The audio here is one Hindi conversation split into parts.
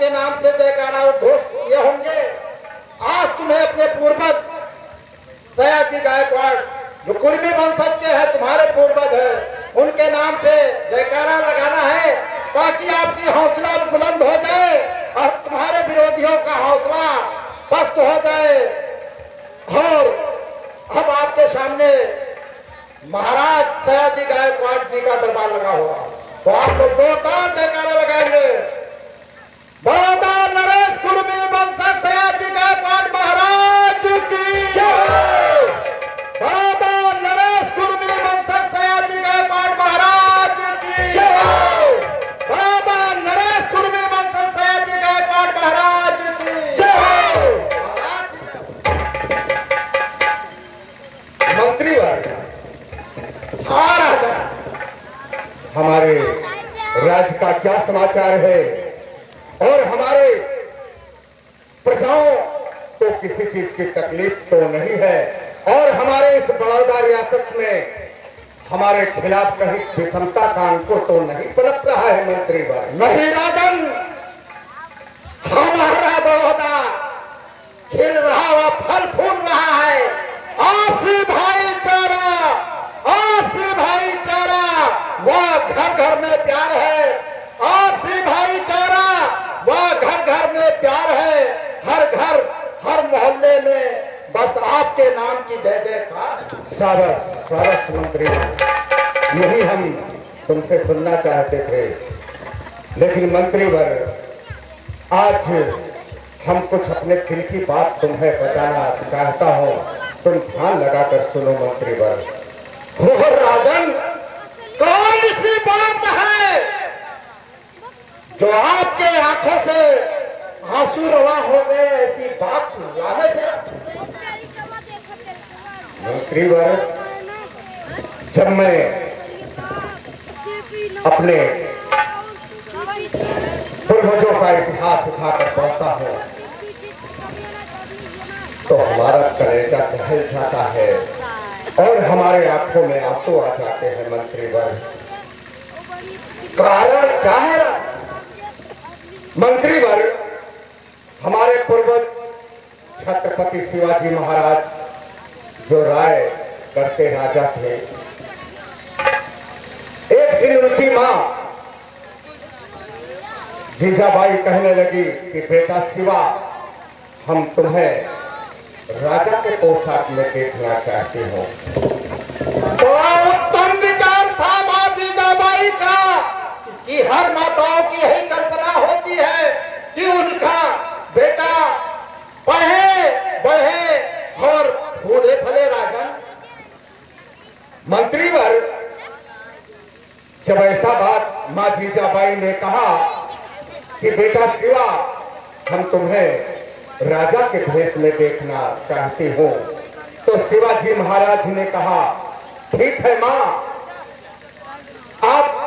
के नाम से जयकारा उद्घोष किए होंगे। आज तुम्हें अपने पूर्वज सयाजी गायकवाड़ जो कुर्मी वंशज के हैं, तुम्हारे पूर्वज है, उनके नाम से जयकारा लगाना है ताकि आपकी हौसला बुलंद हो जाए और तुम्हारे विरोधियों का हौसला पस्त हो जाए। और अब आपके सामने महाराज सयाजी गायकवाड़ जी का दरबार लगा हुआ, तो आप लोग दो तार जयकारा लगाएंगे। बड़ौदा नरेश कुर्मी वंशज सयाजी गायकवाड़ महाराज की जय। बड़ौदा नरेश कुर्मी वंशज सयाजी गायकवाड़ महाराज की जय। बड़ौदा नरेश कुर्मी वंशज सयाजी गायकवाड़ महाराज की जय। मंत्रीवर्ग, हमारे राज्य का क्या समाचार है और हमारे प्रजाओं को किसी चीज की तकलीफ तो नहीं है और हमारे इस बड़ौदा रियासत में हमारे खिलाफ कहीं विषमता का अंकुर तो नहीं पनप रहा है मंत्रीवर्ग? नहीं राजन, हमारा बड़ौदा खिल रहा हुआ फल फूल रहा है। आपसी भाईचारा, आपसी भाईचारा, वह घर घर में प्यार है। आपसी भाईचारा, वह घर घर में प्यार है। हर घर हर मोहल्ले में बस आपके नाम की जय जयकार। सारस सारस मंत्री, यही हम तुमसे सुनना चाहते थे, लेकिन मंत्रीवर्ग आज हम कुछ अपने दिल की बात तुम्हें बताना चाहता हूँ, तुम ध्यान लगाकर सुनो मंत्रीवर्ग। राजन, कौन सी बात है जो आपके आंखों से आंसू रवा हो गए? ऐसी बात लाने से मंत्रीवर्ग, जब मैं अपने पूर्वजों का इतिहास उठाकर पढ़ता हूँ तो हमारा कलेजा दहल जाता है और हमारे आंखों में आंसू आ जाते हैं मंत्रीवर्ग। कारण क्या है? मंत्रीवर्ग, हमारे पूर्वज छत्रपति शिवाजी महाराज जो राय करते राजा थे, एक दिन उनकी मां जीजाबाई कहने लगी कि बेटा शिवा, हम तुम्हें राजा के पोशाक में देखना चाहती हूँ। बड़ा उत्तम विचार था मां जीजाबाई का कि हर माताओं की यही कल्पना होती है कि उनका बेटा पढ़े बढ़े और फूले फले। राजन, मंत्रीवर्ग, जब ऐसा बात मां जीजाबाई ने कहा कि बेटा शिवा, हम तुम्हें राजा के भेष में देखना चाहती हूँ, तो शिवाजी महाराज ने कहा ठीक है मां, आप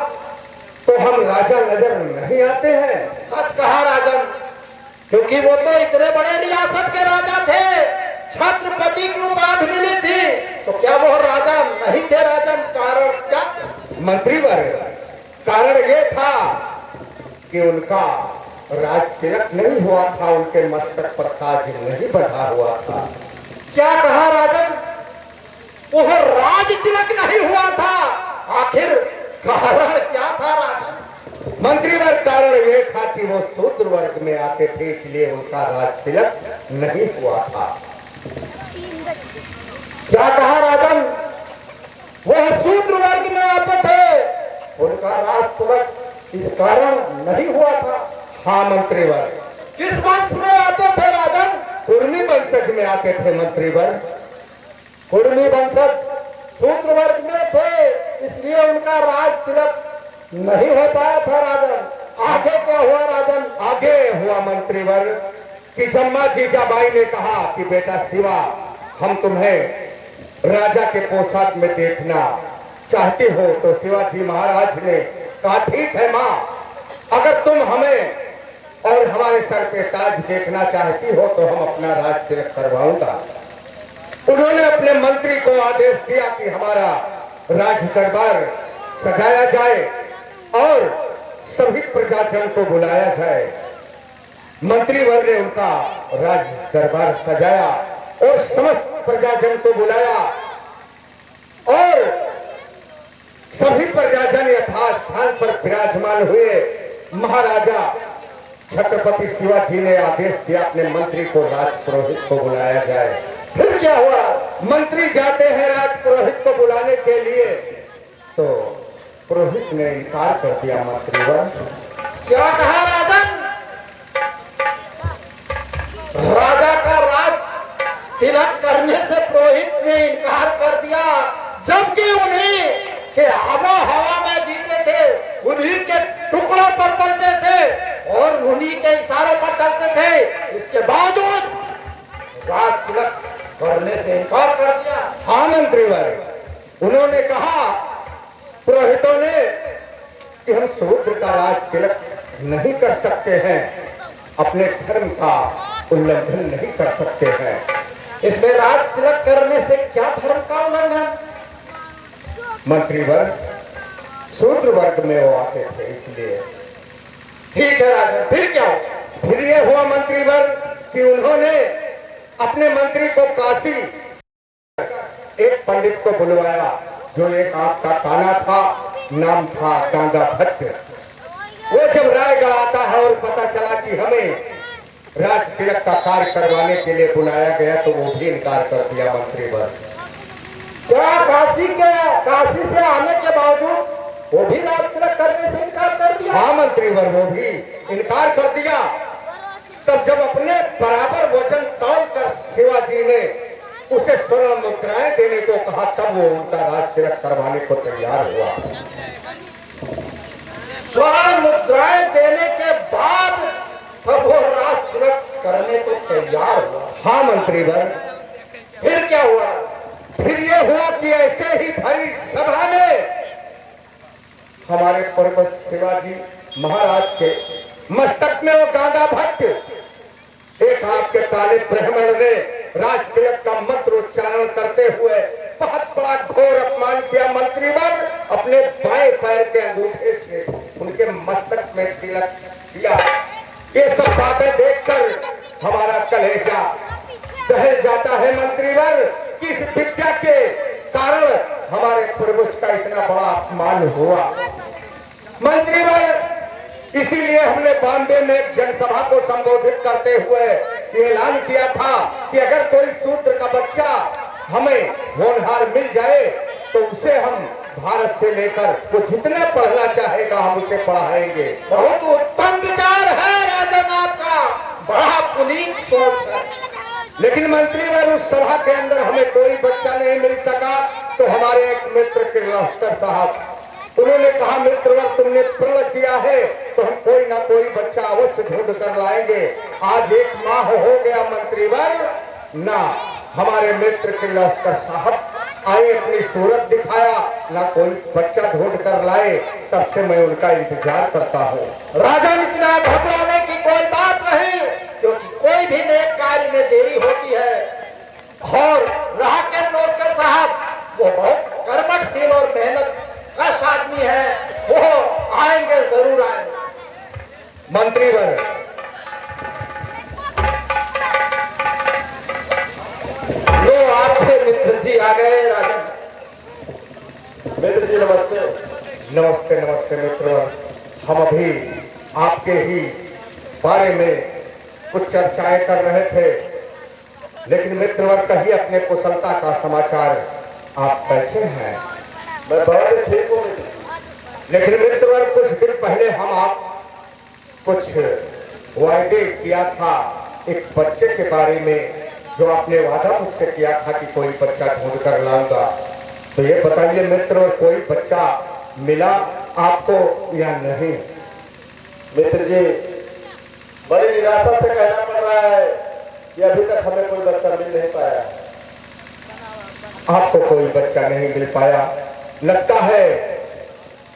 तो हम राजा नजर नहीं आते हैं। सच कहा राजन, क्योंकि वो तो इतने बड़े रियासत के राजा थे, छत्रपति की उपाधि मिली थी, तो क्या वो राजा नहीं थे? राजन, कारण क्या? मंत्रीवर्ग, कारण ये था कि उनका राज तिलक नहीं हुआ था, उनके मस्तक पर ताज नहीं बढ़ा हुआ था। क्या कहा राजन? वो राज तिलक नहीं हुआ था, आखिर कारण क्या था राजन? मंत्रीवर्ग, कारण ये था कि वो शूद्र वर्ग में आते थे, इसलिए उनका राज तिलक नहीं हुआ था। क्या कहा राजन? वह शूद्र वर्ग में आते थे, उनका राज तिलक इस कारण नहीं हुआ था। हाँ मंत्रीवर्ग। किस वंश में आते थे राजन? कुर्मी वंशज में आते थे मंत्रीवर्ग। कुर्मी वंशज शूद्र वर्ग में थे, इसलिए उनका राज तिलक नहीं हो पाया था। राजन, आगे क्या हुआ राजन? आगे हुआ मंत्रीवर्ग कि जब मां जीजाबाई ने कहा कि बेटा शिवा, हम तुम्हें राजा के पोशाक में देखना चाहती हो, तो शिवाजी महाराज ने कहा ठीक है मां, अगर तुम हमें और हमारे सर पे ताज देखना चाहती हो तो हम अपना राज तिलक करवाऊंगा। उन्होंने अपने मंत्री को आदेश दिया कि हमारा राज दरबार सजाया जाए और सभी प्रजाजन को बुलाया जाए। मंत्रीवर ने उनका राज दरबार सजाया और समस्त प्रजाजन को बुलाया और सभी प्रजाजन यथास्थान पर विराजमान हुए। महाराजा छत्रपति शिवाजी ने आदेश दिया अपने मंत्री को राज पुरोहित को बुलाया जाए। फिर क्या हुआ? मंत्री जाते हैं राज पुरोहित को बुलाने के लिए, तो पुरोहित ने इनकार कर दिया। मंत्रीवर क्या कहा राजन? राजा का राज तिलक करने से पुरोहित ने इनकार कर दिया, जबकि उन्हीं के आबो हवा में जीते थे, उन्हीं के टुकड़ों पर पलते थे और उन्हीं के इशारों पर चलते थे। इसके बावजूद राज तिलक करने से इनकार कर दिया। हाँ मंत्रीवर, उन्होंने कहा पुरोहितों ने कि हम शूद्र का राज तिलक नहीं कर सकते हैं, अपने धर्म का उल्लंघन नहीं कर सकते हैं। इसमें राज तिलक करने से क्या धर्म का उल्लंघन? मंत्रीवर, शूद्र वर्ग में वो आते थे इसलिए। ठीक है राजा, फिर क्या हुआ? फिर ये हुआ मंत्रीवर कि उन्होंने अपने मंत्री को काशी एक पंडित को बुलवाया, जो एक आंख का काना था, नाम था गांगा भट्ट। वो जब रायगढ़ आता है और पता चला कि हमें राज तिलक का कार्य करवाने के लिए बुलाया गया, तो वो भी इनकार कर दिया। मंत्रीवर, क्या काशी से आने के बावजूद वो भी राज तिलक करने से इनकार कर दिया? हाँ मंत्रीवर, वो भी इनकार कर दिया। तब जब अपने बराबर वजन तौल कर शिवाजी ने उसे स्वर्ण मुद्राएं देने को कहा, तब वो उनका राज तिलक करवाने को तैयार हुआ। स्वर्ण मुद्राएं देने के बाद तब वो राज तिलक करने को तैयार हुआ। हाँ मंत्रीवर, फिर क्या हुआ? फिर ये हुआ कि ऐसे ही भरी सभा में हमारे पूर्वज शिवाजी महाराज के मस्तक में वो गांगा भट्ट, एक आपके काले ब्राह्मण ने राज तिलक का मंत्र उच्चारण करते हुए बहुत बड़ा घोर अपमान किया। मंत्रीवर, अपने बाएं पैर के अंगूठे से उनके मस्तक में तिलक किया। ये सब बातें देखकर हमारा कलेजा दहल जाता है मंत्रीवर, किस विद्या के कारण हमारे पूर्वज का इतना बड़ा अपमान हुआ। मंत्रीवर, इसीलिए हमने बॉम्बे में एक जनसभा को संबोधित करते हुए ऐलान किया था कि अगर कोई शूद्र का बच्चा हमें होनहार मिल जाए तो उसे हम भारत से लेकर वो जितना पढ़ना चाहेगा हम उसे पढ़ाएंगे। बहुत उत्तम विचार है राजन आपका, बड़ा पुनीत सोच है। लेकिन मंत्रीवर, उस सभा के अंदर हमें कोई बच्चा नहीं मिल सका, तो हमारे एक मित्र किर्लोस्कर साहब, उन्होंने कहा मित्रवर, तुमने प्रण किया है तो हम कोई ना कोई बच्चा अवश्य ढूंढ कर लाएंगे। आज 1 माह हो गया मंत्रीवर, ना हमारे मित्र किर्लोस्कर साहब आए, अपनी सूरत दिखाया, ना कोई बच्चा ढूंढ कर लाए। तब से मैं उनका इंतजार करता हूँ। राजन, इतना घबराने की कोई बात नहीं, क्योंकि कोई भी नेक कार्य में देरी होती है। और रहा किर्लोस्कर साहब, वो बहुत कर्मठशील और मेहनत कश आदमी है, वो आएंगे, जरूर आएंगे। मंत्रीवर, लो आपके मित्र जी आ गए। राजन, मित्र जी नमस्ते। नमस्ते नमस्ते मित्रवर, हम अभी आपके ही बारे में कुछ चर्चाएं कर रहे थे, लेकिन मित्रवर कहिए अपने कुशलता का समाचार, आप कैसे हैं? मैं बहुत ठीक हूँ। लेकिन मित्रवर, कुछ दिन पहले हम आप कुछ वायदे किया था एक बच्चे के बारे में, जो आपने वादा मुझसे किया था कि कोई बच्चा ढूंढ कर लाऊंगा। तो ये बताइए मित्रवर, कोई बच्चा मिला आपको या नहीं? मित्र जी, बड़ी निराशा से कहना पड़ रहा है कि अभी तक हमें कोई बच्चा मिल नहीं पाया। आपको कोई बच्चा नहीं मिल पाया? लगता है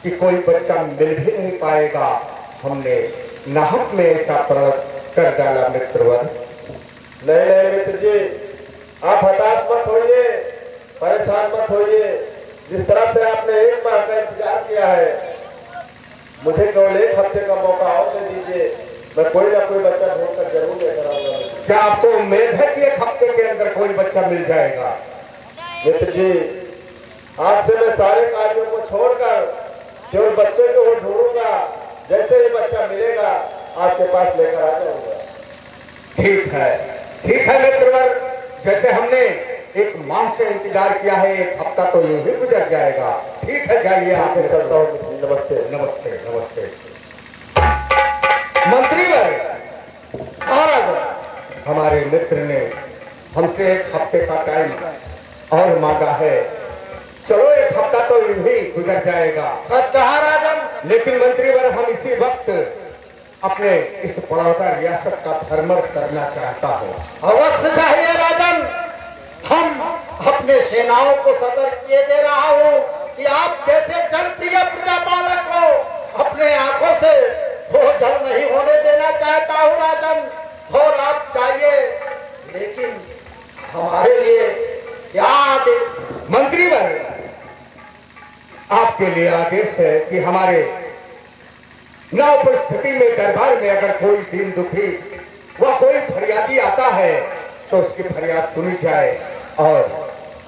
कि कोई बच्चा मिल भी नहीं पाएगा। हमने नाहक में ऐसा प्रण कर डाला मित्रवर। नहीं नहीं मित्र जी, आप हताश मत होइए, परेशान मत होइए। जिस तरह से आपने 1 माह का इंतजार किया है, मुझे केवल 1 हफ्ते का मौका और दे दीजिए। मैं कोई ना कोई बच्चा ढूंढ कर जरूर लेकर आऊंगा। क्या आपको उम्मीद है कि एक हफ्ते के अंदर कोई बच्चा मिल जाएगा? मित्र जी, आज से मैं सारे कार्यों को छोड़कर केवल बच्चे को ढूंढूंगा। जैसे ही बच्चा मिलेगा आपके पास लेकर आ जाऊंगा। ठीक है मित्रवर, जैसे हमने एक माह से इंतजार किया है, एक हफ्ता तो यूं ही गुजर जाएगा। ठीक है, जाइए आप। चलता हूँ। नमस्ते। नमस्ते नमस्ते। मंत्रीवर, महाराज, हमारे मित्र ने हमसे एक हफ्ते का टाइम और मांगा है। चलो एक हफ्ता तो यूं ही गुजर जाएगा। सच कहा राजन। लेकिन मंत्रीवर, हम इसी वक्त अपने इस बड़ौदा रियासत का भ्रमण करना चाहता हूँ। अवश्य चाहिए राजन। हम अपने सेनाओं को सतर्क किए दे रहा हूँ कि आप जैसे जनप्रिय प्रजापालक को अपने आंखों से जल नहीं होने देना चाहता हूँ राजन। और आप चाहिए, लेकिन हमारे लिए क्या आदेश? मंत्रीवर, आपके लिए आदेश है कि हमारे न उपस्थिति में दरबार में अगर कोई दीन दुखी व कोई फरियादी आता है तो उसकी फरियाद सुनी जाए और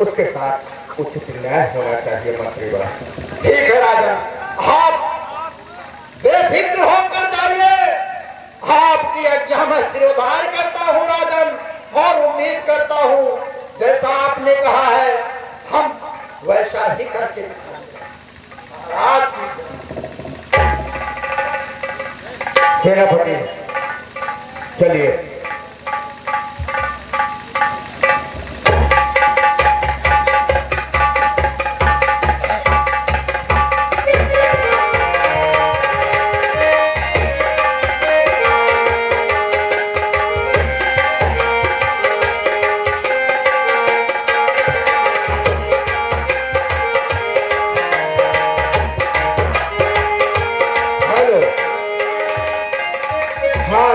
उसके साथ उचित न्याय होना चाहिए। मंत्रीवर, ठीक है राजन, आप बेफिक्र होकर जाइए। आपकी आज्ञा में सिरोधार करता हूँ राजन, और उम्मीद करता हूँ जैसा आपने कहा है हम वैसा ही करके दिखाएंगे। सेनापति, चलिए।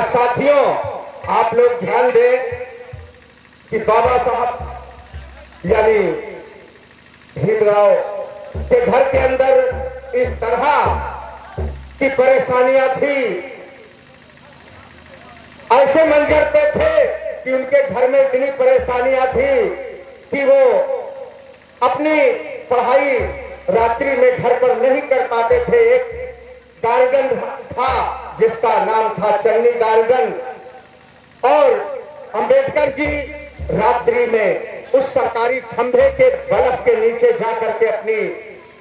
साथियों, आप लोग ध्यान दें कि बाबा साहब यानी भीमराव के घर के अंदर इस तरह की परेशानियां थी। ऐसे मंजर पे थे कि उनके घर में इतनी परेशानियां थी कि वो अपनी पढ़ाई रात्रि में घर पर नहीं कर पाते थे। एक गार्डन था जिसका नाम था चन्नी गार्डन, और अंबेडकर जी रात्रि में उस सरकारी खंभे के बल्ब के नीचे जाकर के अपनी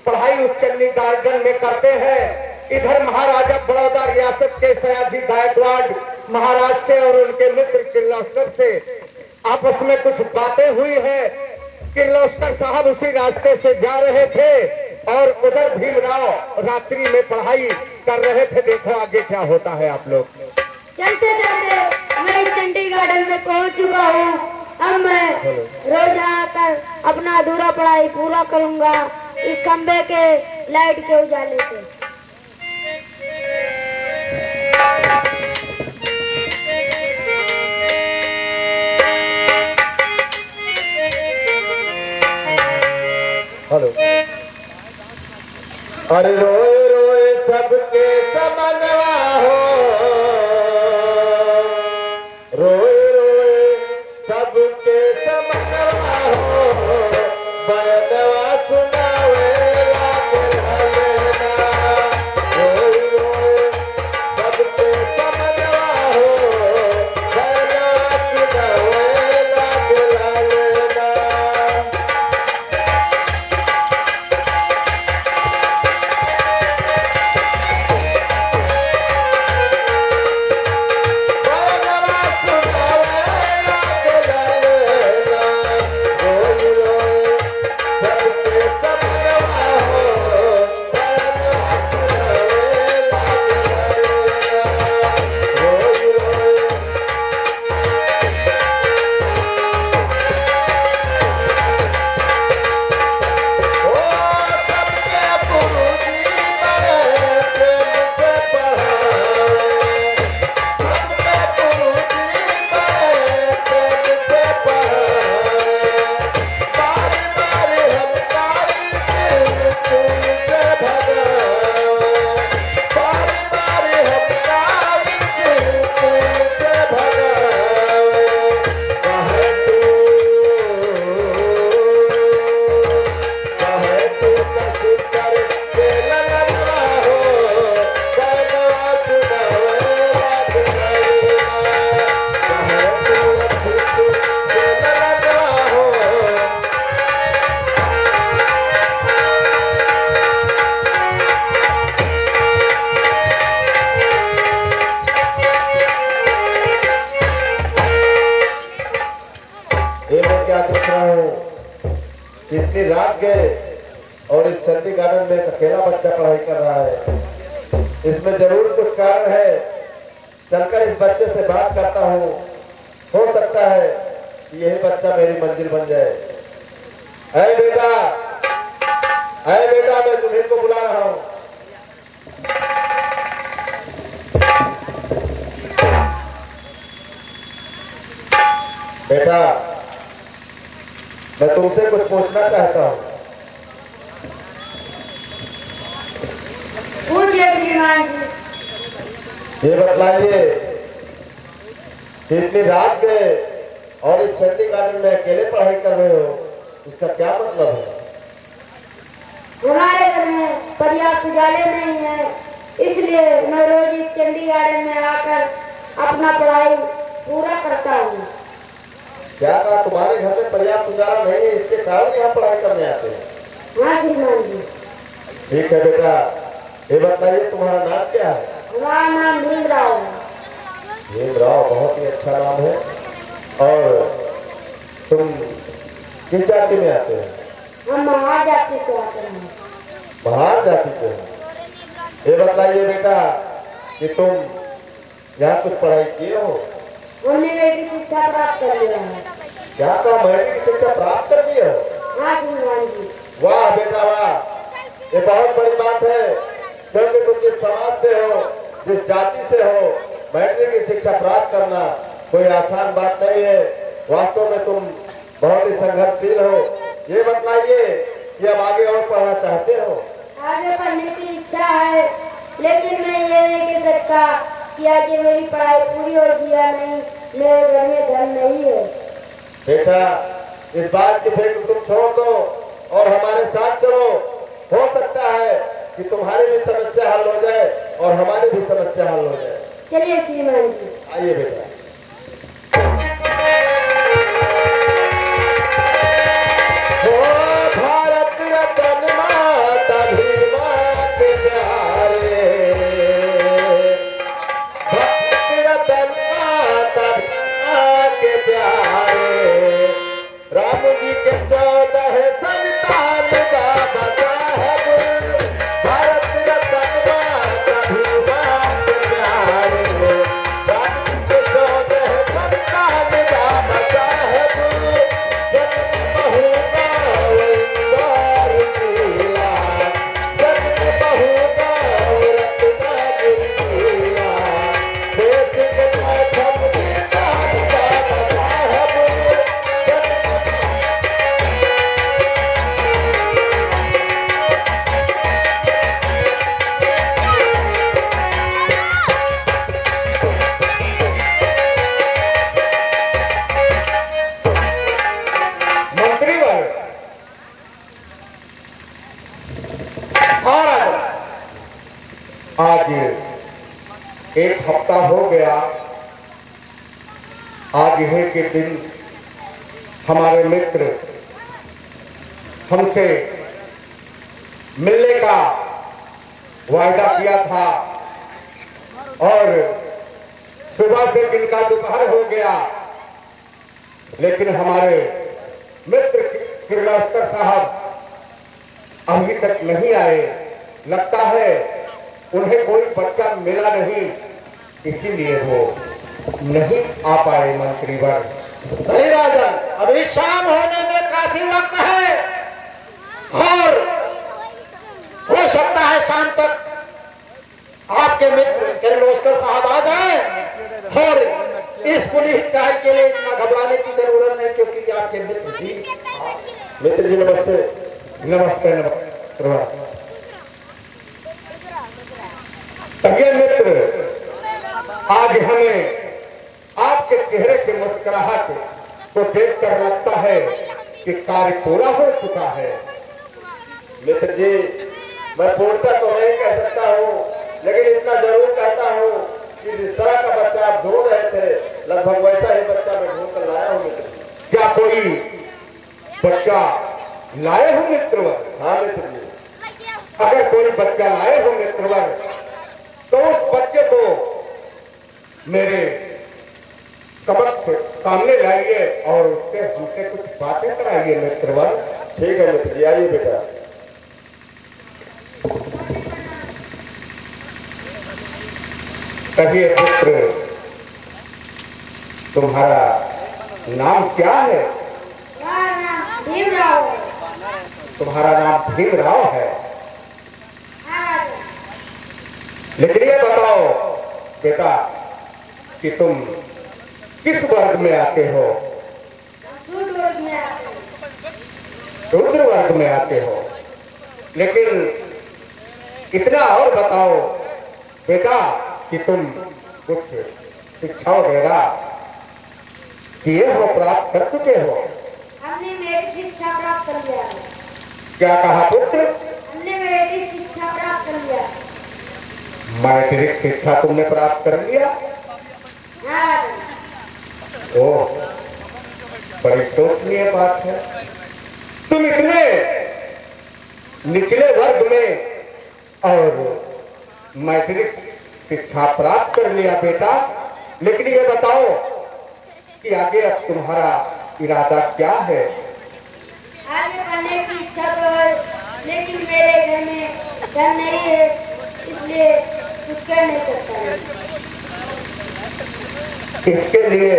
पढ़ाई उस चन्नी गार्डन में करते हैं। इधर महाराजा बड़ौदा रियासत के सयाजी गायकवाड़ महाराज से और उनके मित्र किर्लोस्कर से आपस में कुछ बातें हुई है। किर्लोस्कर साहब उसी रास्ते से जा रहे थे और उधर भीमराव रात्रि में पढ़ाई कर रहे थे। देखो आगे क्या होता है आप लोग। चलते चलते मैं इस चंडी गार्डन में पहुंच चुका हूँ। अब मैं रोज आकर अपना अधूरा पढ़ाई पूरा करूंगा इस खंबे के लाइट के उजाले से। हेलो। अरे रोए रोए सबके समनवा हो, रोए रोए सबके समनवा हो, बयनवा सुनावे लागे लालेना। रोए रोए सबके समनवा हो, बयनवा सुनावे लागे लालेना। बेटा देख रहा हूँ इतनी रात गए और इस चंडी गार्डन में अकेला बच्चा पढ़ाई कर रहा है। इसमें जरूर कुछ कारण है। चलकर इस बच्चे से बात करता हूँ, हो सकता है कि यही बच्चा मेरी मंजिल बन जाए। ऐ बेटा, ऐ बेटा, मैं तुम्हें को बुला रहा हूँ। बेटा, मैं तुमसे कुछ पूछना चाहता हूँ। पूछिए श्रीमान जी। ये बतलाइए कि इतनी रात गए और इस चंडी गार्डन में अकेले पढ़ाई कर रहे हो, इसका क्या मतलब है? हमारे घर में पर्याप्त उजाले नहीं है, इसलिए मैं रोज इस चंडी गार्डन में आकर अपना पढ़ाई पूरा करता हूँ। क्या कहा? तुम्हारे घर में पर्याप्त उजाला नहीं है, इसके कारण यहाँ पढ़ाई करने आते हैं? हाँ श्रीमान जी। ठीक है बेटा, ये बताइए तुम्हारा नाम क्या है? हमारा नाम भीमराव है। भीमराव बहुत ही अच्छा नाम है। और तुम किस जाति में आते हैं? हम महार जाति से आते हैं। बाहर जाति से हैं। ये बताइए बेटा कि तुम यहाँ कुछ पढ़ाई किए हो? हमने मेरी शिक्षा प्राप्त कर लिया है। क्या कहा? मैट्रिक की शिक्षा प्राप्त कर ली हो? हाँ श्रीमान जी। वाह बेटा वाह, ये बहुत बड़ी बात है, क्योंकि तुम जिस समाज से हो, जिस जाति से हो, मैट्रिक की शिक्षा प्राप्त करना कोई आसान बात नहीं है। वास्तव में तुम बहुत ही संघर्षशील हो। ये बताइए कि अब आगे और पढ़ना चाहते हो? आगे पढ़ने की इच्छा है, लेकिन मैं ये नहीं कह सकता कि आगे मेरी पढ़ाई पूरी हो गया नहीं, मेरे घर में धन नहीं है। बेटा, इस बात की फिक्र तुम छोड़ दो और हमारे साथ चलो। हो सकता है कि तुम्हारी भी समस्या हल हो जाए और हमारी भी समस्या हल हो जाए। चलिए श्रीमान जी। आइए बेटा। ओ भारत रत्न माता भीमा के प्यारे, भारत रत्न माता भीमा के प्यारे, राम जी के 14 संतान बाबा साहब, भारत रत्न माता भीमा के प्यारे, राम जी के 14 संतान बाबा साहब, जन्म बहू गाँव इंदौर जिला, जन्म बहू गाँव रत्नागिरी जिला, देश के प्रथम किसान बाबा साहब, मंत्रीवर और आज एक हफ्ता हो गया। आज है के दिन हमारे मित्र हमसे मिलने का वायदा किया था और सुबह से दिन का दोपहर हो गया, लेकिन हमारे मित्र किर्लोस्कर साहब अभी तक नहीं आए। लगता है उन्हें कोई बच्चा मिला नहीं, इसीलिए वो नहीं आ पाए मंत्रीवर। नहीं राजन, अभी शाम होने में काफी वक्त है और हो सकता है शाम तक आपके मित्र किर्लोस्कर साहब आ जाए। और इस पुलिस कार्य के लिए इतना घबराने की जरूरत नहीं, क्योंकि आपके मित्र जी। मित्र जी नमस्ते। नमस्ते नमस्ते। प्रिय मित्र, आज हमें आपके चेहरे की मुस्कुराहट को देखकर लगता है कि कार्य पूरा हो चुका है। मित्र जी, मैं पूर्णतः तो नहीं कह सकता हूँ, लेकिन इतना जरूर कहता हूँ कि जिस तरह का बच्चा आप ढूंढ रहे थे, लगभग वैसा ही बच्चा मैं ढूंढ कर लाया हूँ मित्र जी। क्या कोई बच्चा लाए हो मित्रवर? हाँ मित्र जी। अगर कोई बच्चा लाए हो मित्रवर, तो उस बच्चे को मेरे समक्ष सामने लाइए और उससे हमसे कुछ बातें कराइए मित्रवर। ठीक है मित्र जी, आइए बेटा। कहिए पुत्र, तुम्हारा नाम क्या है? हमारा नाम भीमराव है। तुम्हारा नाम भीमराव है, हाँ राजा। लेकिन ये बताओ बेटा कि तुम किस वर्ग में आते हो? सूट वर्ग में आते हैं। रुद्र वर्ग में आते हो। लेकिन इतना और बताओ बेटा कि तुम कुछ शिक्षा वगैरह किए हो, प्राप्त कर चुके हो? हमने मेरी शिक्षा प्राप्त कर लिया है। क्या कहा पुत्र? हमने मेरी शिक्षा प्राप्त कर लिया है। मैट्रिक शिक्षा तुमने प्राप्त कर लिया? हाँ राजा। ओह, बड़ी शोचनीय बात है। तुम इतने निचले वर्ग में और मैट्रिक शिक्षा प्राप्त कर लिया बेटा, लेकिन ये बताओ कि आगे अब तुम्हारा इरादा क्या है? आगे पढ़ने की इच्छा तो है, लेकिन मेरे घर में धन नहीं है, इसलिए कुछ कर नहीं सकता है। इसके लिए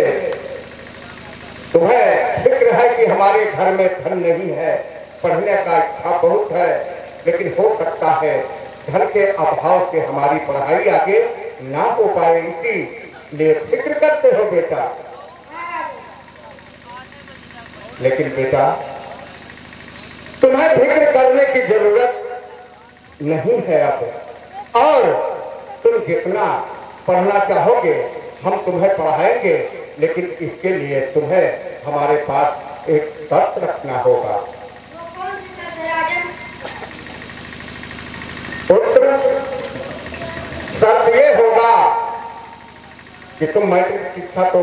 तुम्हें फिक्र है कि हमारे घर में धन नहीं है, पढ़ने का इच्छा बहुत है, लेकिन हो सकता है धन के अभाव से हमारी पढ़ाई आगे ना हो पाए, इसीलिए फिक्र करते हो बेटा। लेकिन बेटा तुम्हें फिक्र करने की जरूरत नहीं है अब, और तुम जितना पढ़ना चाहोगे हम तुम्हें पढ़ाएंगे, लेकिन इसके लिए तुम्हें हमारे पास एक शर्त रखना होगा। वो कौन सी शर्त है राजन? पुत्र, शर्त ये होगा कि तुम मैट्रिक शिक्षा तो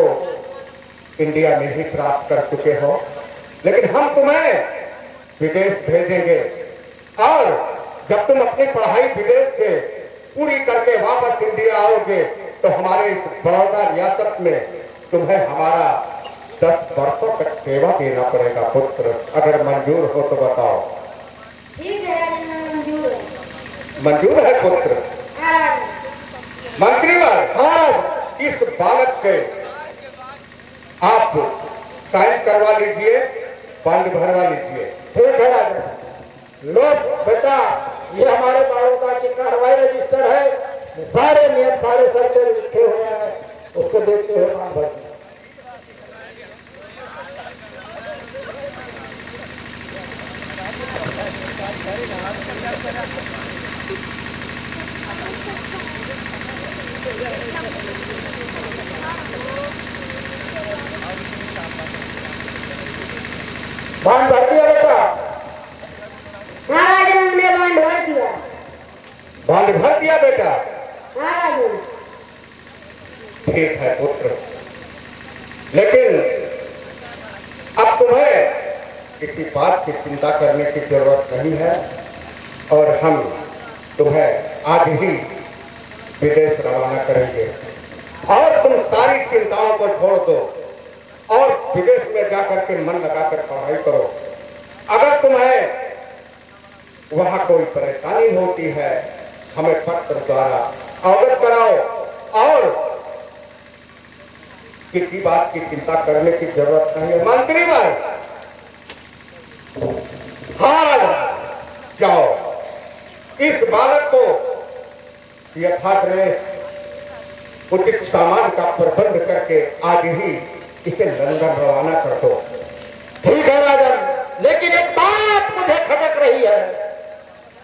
इंडिया में ही प्राप्त कर चुके हो, लेकिन हम तुम्हें विदेश भेजेंगे, और जब तुम अपनी पढ़ाई विदेश से पूरी करके वापस इंडिया आओगे तो हमारे इस बड़ौदा रियासत में तुम्हें हमारा 10 वर्षों तक सेवा देना पड़ेगा पुत्र। अगर मंजूर हो तो बताओ। ठीक है राजन, मंजूर है। मंजूर है पुत्र? हाँ राजन। मंत्रीवर, हाँ, इस बालक के आप साइन करवा लीजिए, बॉन्ड भरवा लीजिए। ठीक है राजा। लो बेटा, ये हमारे बड़ौदा की कार्रवाई रजिस्टर है, सारे नियम सारे शर्तें लिखे हुए हैं, उसको देखते हुए काम भर। बांध भर दिया बेटा? हाँ राजन, हमने बॉन्ड भर दिया। बॉन्ड भर दिया बेटा? हाँ राजन। ठीक है पुत्र, लेकिन अब तुम्हें किसी बात की चिंता करने की जरूरत नहीं है, और हम तुम्हें आज ही विदेश रवाना करेंगे, और तुम सारी चिंताओं को छोड़ दो और विदेश में जाकर के मन लगाकर पढ़ाई करो। अगर तुम्हें वहां कोई परेशानी होती है हमें पत्र द्वारा अवगत कराओ, और किसी बात की चिंता करने की जरूरत नहीं है। मंत्री भाई, हाँ राजा, जाओ इस बालक को यथा ड्रेस उचित सामान का प्रबंध करके आज ही इसे लंदन रवाना कर दो। ठीक है राजन, लेकिन एक बात मुझे खटक रही है।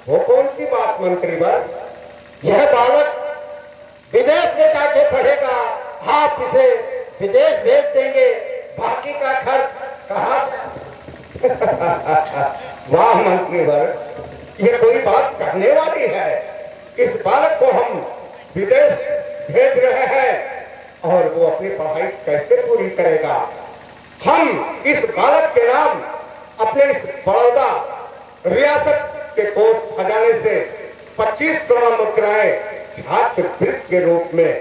वो कौन सी बात मंत्रीवर? यह बालक विदेश में जाके पढ़ेगा, आप इसे विदेश भेज देंगे, बाकी का खर्च कहाँ से? वाह मंत्रीवर, ये कोई बात कहने वाली है। इस बालक को हम विदेश भेज रहे हैं और वो अपनी पढ़ाई कैसे पूरी करेगा? हम इस बालक के नाम अपने इस बड़ौदा रियासत के कोष खजाने से 25 करोड़ मुद्राएं छात्रवृत्ति के रूप में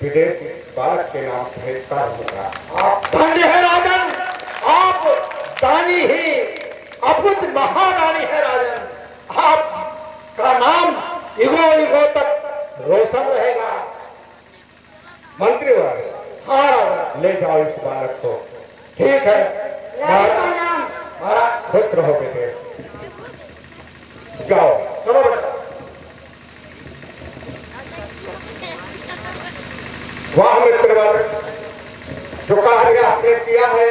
विदेश बालक के नाम भेजता रहूंगा। आप धन्य है राजन, आप दानी ही अद्भुत महादानी है राजन। आपका नाम युगों युगों तक रोशन रहेगा। मंत्रीवर, हाँ राजन, ले जाओ इस बालक को। ठीक है राजा का नाम महाराज। खुश रहो बेटे, जाओ। चलो बेटा। वाह मित्रवर, जो कार्य आपने किया है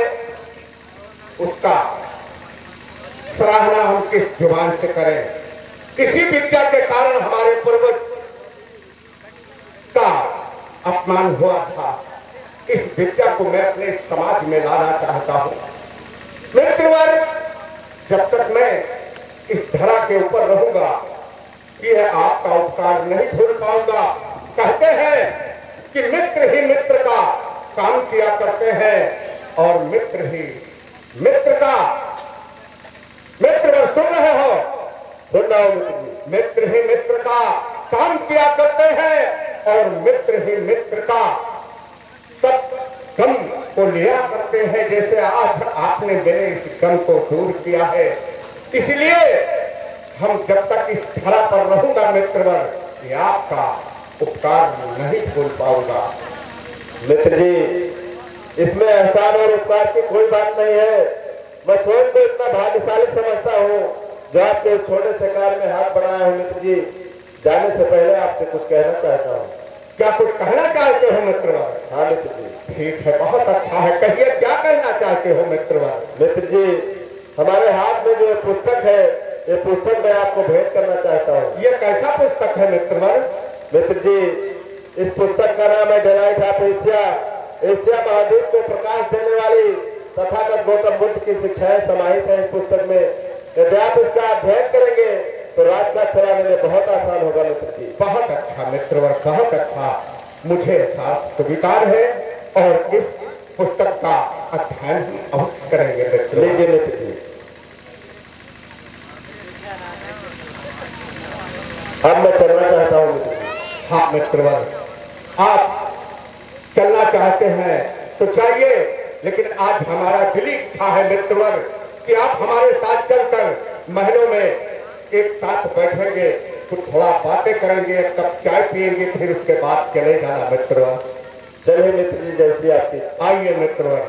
उसका सराहना हम किस जुबान से करें। किसी विद्या के कारण हमारे पूर्वज का अपमान हुआ था, इस विद्या को मैं अपने समाज में लाना चाहता हूं। मित्रवर, जब तक मैं इस धरा के ऊपर रहूंगा यह आपका उपकार नहीं भूल पाऊंगा। कहते हैं कि मित्र ही मित्र का काम किया करते हैं और मित्र ही मित्र का, मित्र सुन रहे हो? सुन रहा हूं मित्र जी। मित्र ही मित्र का काम किया करते हैं और मित्र ही मित्र का सब गम को लिया करते हैं, जैसे आज आपने मेरे इस गम को दूर किया है। इसलिए हम जब तक इस धरा पर रहूंगा मित्रवर, ये आपका उपकार नहीं भूल पाऊंगा। मित्र जी, इसमें एहसान और उपकार की कोई बात नहीं है। मैं स्वयं को इतना भाग्यशाली समझता हूँ जो आपके इस छोटे से कार्य में हाथ बढ़ाया हूँ। मित्र जी, जाने से पहले आपसे कुछ कहना चाहता हूँ। क्या कुछ कहना चाहते हो मित्रवर? हाँ मित्र जी। ठीक है, बहुत अच्छा है, कहिए क्या कहना चाहते हो मित्रवर? मित्र जी, हमारे हाथ में जो पुस्तक है, ये पुस्तक मैं आपको भेंट करना चाहता हूँ। ये कैसा पुस्तक है मित्रवर? मित्र जी, इस पुस्तक का नाम है डिलाइट ऑफ एशिया। एशिया महाद्वीप को प्रकाश देने वाली तथागत गौतम बुद्ध की शिक्षाएं समाहित है इस पुस्तक में। यदि आप इसका अध्ययन करेंगे तो राजकाज चलाने में बहुत आसान होगा मित्र जी। बहुत अच्छा मित्रवर, बहुत अच्छा, मुझे साथ स्वीकार है और इस पुस्तक का अध्ययन हम अवश्य करेंगे मित्र। लीजिए मित्र जी। अब मैं चलना चाहता हूँ मित्र जी। हाँ मित्रवर, आप चलना चाहते हैं तो चाहिए, लेकिन आज हमारा दिली इच्छा है मित्रवर कि आप हमारे साथ चलकर महलों में एक साथ बैठेंगे, कुछ थोड़ा बातें करेंगे, एक कप चाय पिएंगे, फिर उसके बाद चले जाना मित्रवर। चलिए मित्र जी, जैसी आपकी। आइए मित्रवर।